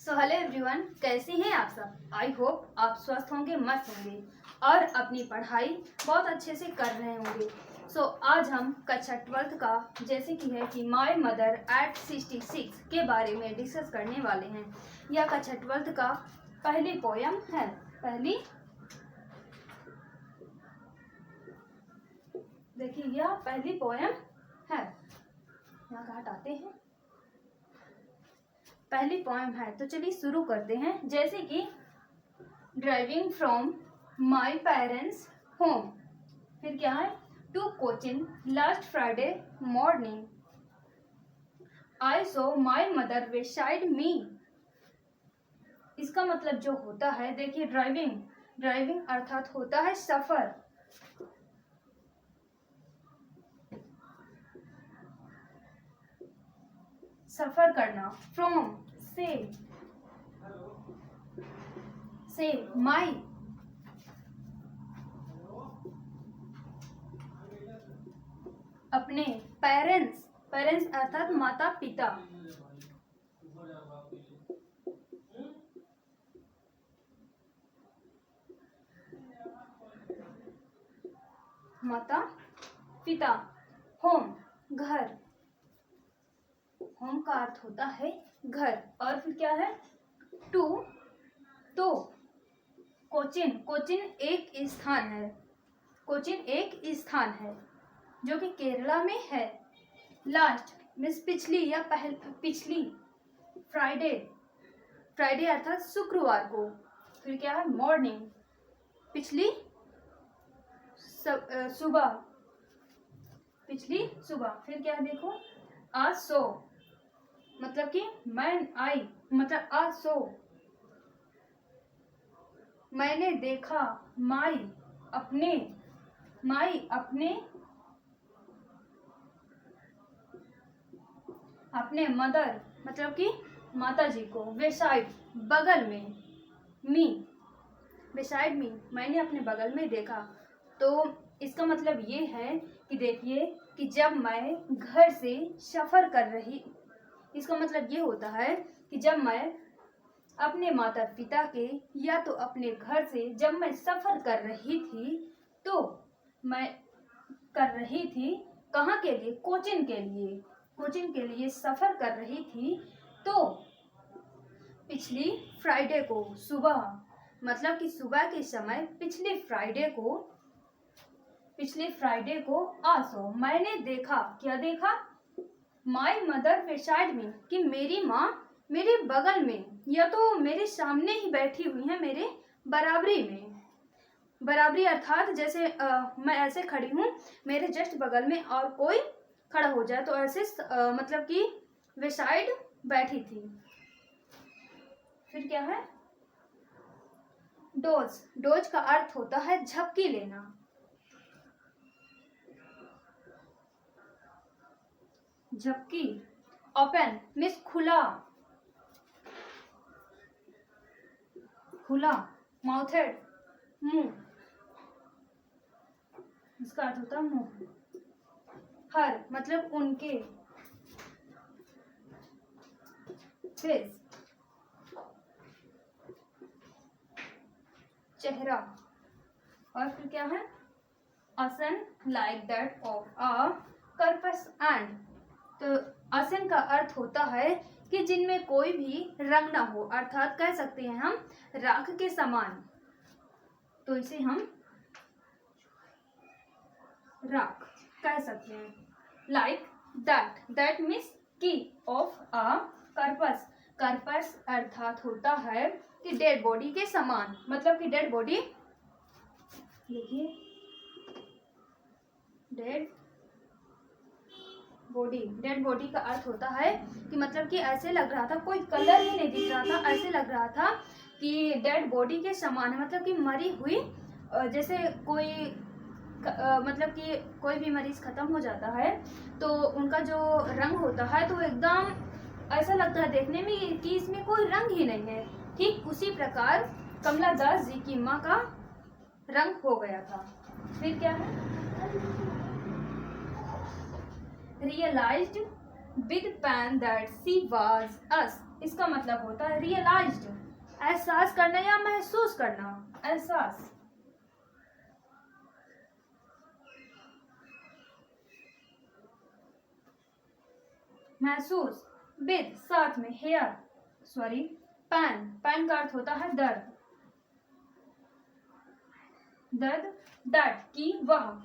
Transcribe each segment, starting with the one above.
So hello everyone, कैसे हैं आप सब। आई होप आप स्वस्थ होंगे, मस्त होंगे और अपनी पढ़ाई बहुत अच्छे से कर रहे होंगे। सो आज हम कक्षा 12th का जैसे कि है कि माय मदर एट 66 के बारे में डिस्कस करने वाले हैं। यह कक्षा 12th का पहली पोयम है। देखिए यह पहली पोयम है। यहाँ का हटाते हैं, पहली पोएम है। तो चलिए शुरू करते हैं। जैसे कि driving from my parents home, फिर क्या है, to Cochin last Friday morning I saw my mother beside me. इसका मतलब जो होता है, देखिए ड्राइविंग अर्थात होता है सफर। सफर करना, फ्रॉम से माई, अपने पेरेंट्स अर्थात माता पिता, माता पिता, होम घर, होम का अर्थ होता है घर। और फिर क्या है, टू तो कोचिन एक स्थान है जो कि केरला में है। लास्ट मीन्स पिछली या पिछली, फ्राइडे अर्थात शुक्रवार को। फिर क्या है, मॉर्निंग पिछली सुबह। फिर क्या है, देखो आज सो मतलब कि आज सो मैंने देखा, माई अपने मदर मतलब कि माता जी को, बेसाइड बगल में, बेसाइड मी मैंने अपने बगल में देखा। तो इसका मतलब ये है कि देखिए कि जब मैं घर से सफर कर रही, इसका मतलब ये होता है कि जब मैं अपने माता पिता के या तो अपने घर से जब मैं सफर कर रही थी, तो मैं कर रही थी कहाँ के लिए, कोचिन के लिए सफर कर रही थी। तो पिछली फ्राइडे को सुबह, मतलब कि सुबह के समय पिछले फ्राइडे को आसो मैंने देखा, क्या देखा, माई मदर बेसाइड मी, कि मेरी माँ मेरे बगल में या तो मेरे सामने ही बैठी हुई है, मेरे बराबरी अर्थात जैसे मैं ऐसे खड़ी हूँ, मेरे जस्ट बगल में और कोई खड़ा हो जाए तो ऐसे मतलब कि बेसाइड बैठी थी। फिर क्या है, डोज का अर्थ होता है झपकी लेना। झपकी, ओपन मीन्स खुला, माउथेड मुंह, इसका अर्थ होता है मुंह। हर मतलब उनके, फेस चेहरा। और फिर क्या है, आसन like that of a corpus and. तो आसन का अर्थ होता है कि जिनमें कोई भी रंग ना हो, अर्थात कह सकते हैं हम राख के समान, तो इसे हम राख कह सकते हैं। लाइक दैट मीन्स की, ऑफ अ कर्पस अर्थात होता है कि डेड बॉडी के समान, मतलब कि डेड बॉडी, देखिए डेड बॉडी का अर्थ होता है कि मतलब कि ऐसे लग रहा था, कोई कलर ही नहीं दिख रहा था, ऐसे लग रहा था कि डेड बॉडी के समान है, मतलब कि मरी हुई, जैसे कोई मतलब कि कोई भी मरीज खत्म हो जाता है तो उनका जो रंग होता है तो एकदम ऐसा लगता है देखने में कि इसमें कोई रंग ही नहीं है। ठीक उसी प्रकार कमला दास जी की माँ का रंग हो गया था। फिर क्या है, realized with pain that she was us, इसका मतलब होता है रियलाइज्ड, एहसास करना या महसूस करना, एहसास। महसूस, विद साथ में, हेयर सॉरी, पैन, पैन का अर्थ होता है दर्द, दर्द, दैट की वह,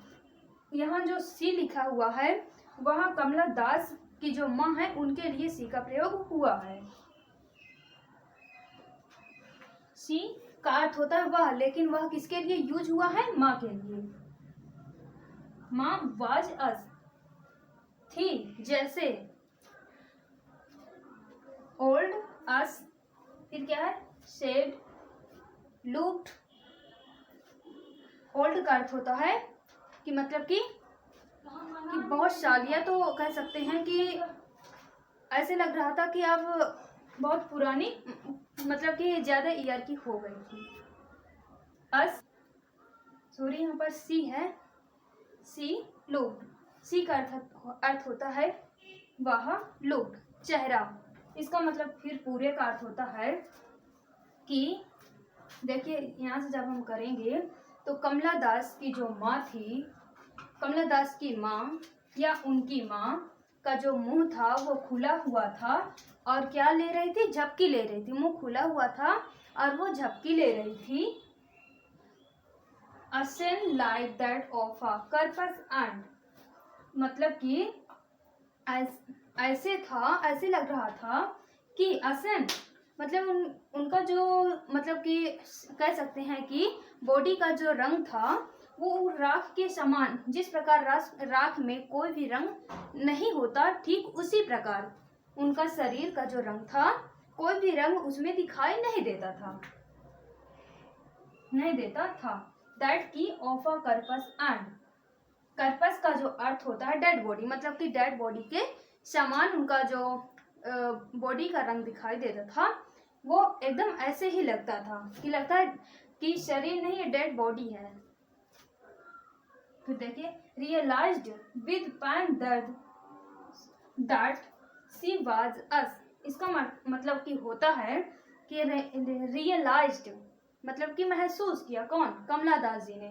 यहाँ जो सी लिखा हुआ है वह कमला दास की जो माँ है उनके लिए सी का प्रयोग हुआ है। सी का अर्थ होता है वह, लेकिन वह किसके लिए यूज हुआ है? माँ के लिए। माँ वाज अस, थी, जैसे, ओल्ड अस, फिर क्या है? Shade, looked. ओल्ड का अर्थ होता है कि मतलब कि बहुत साल, या तो कह सकते हैं कि ऐसे लग रहा था कि अब बहुत पुरानी, मतलब कि ज्यादा ईयर की हो गई थी। अस सॉरी, यहाँ पर सी है, सी लुक्ड, सी का अर्थ होता है वह, लुक्ड चेहरा। इसका मतलब फिर पूरे का अर्थ होता है कि देखिए यहाँ से जब हम करेंगे तो कमला दास की जो माँ थी, कमला दास की माँ या उनकी माँ का जो मुंह था वो खुला हुआ था और क्या ले रही थी? झपकी ले रही थी। मुंह खुला हुआ था और वो झपकी ले रही थी। A scene like that of a corpus and, मतलब कि ऐसे था, ऐसे लग रहा था कि असन मतलब उनका जो, मतलब कि कह सकते हैं कि बॉडी का जो रंग था वो राख के समान, जिस प्रकार राख में कोई भी रंग नहीं होता, ठीक उसी प्रकार उनका शरीर का जो रंग था कोई भी रंग उसमें दिखाई नहीं देता था, नहीं देता था। दैट की of a corpus and, corpus का जो अर्थ होता है डेड बॉडी, मतलब कि डेड बॉडी के समान उनका जो बॉडी का रंग दिखाई देता था, वो एकदम ऐसे ही लगता था कि लगता है कि शरीर नहीं, डेड बॉडी है। फिर देखिए, रियलाइज्ड विद पैन दर्द दैट सी वाज अस, इसका मतलब कि होता है कि रियलाइज्ड मतलब कि महसूस किया। कौन? कमला दास जी ने,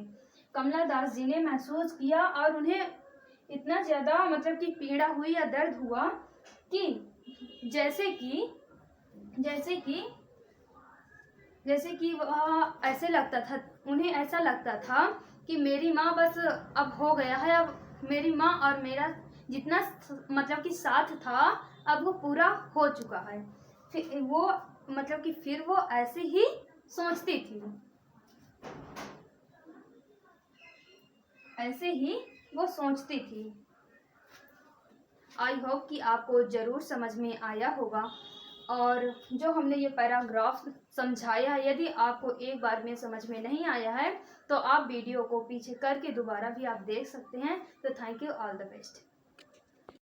कमला दास जी ने महसूस किया और उन्हें इतना ज्यादा मतलब कि पीड़ा हुई या दर्द हुआ कि जैसे कि वह ऐसे लगता था, उन्हें ऐसा लगता था कि मेरी माँ बस अब हो गया है, अब मेरी माँ और मेरा जितना मतलब कि साथ था अब वो पूरा हो चुका है। फिर वो मतलब कि फिर वो ऐसे ही सोचती थी, ऐसे ही वो सोचती थी। आई होप कि आपको जरूर समझ में आया होगा और जो हमने ये पैराग्राफ समझाया है, यदि आपको एक बार में समझ में नहीं आया है तो आप वीडियो को पीछे करके दोबारा भी आप देख सकते हैं। तो thank you, all the best.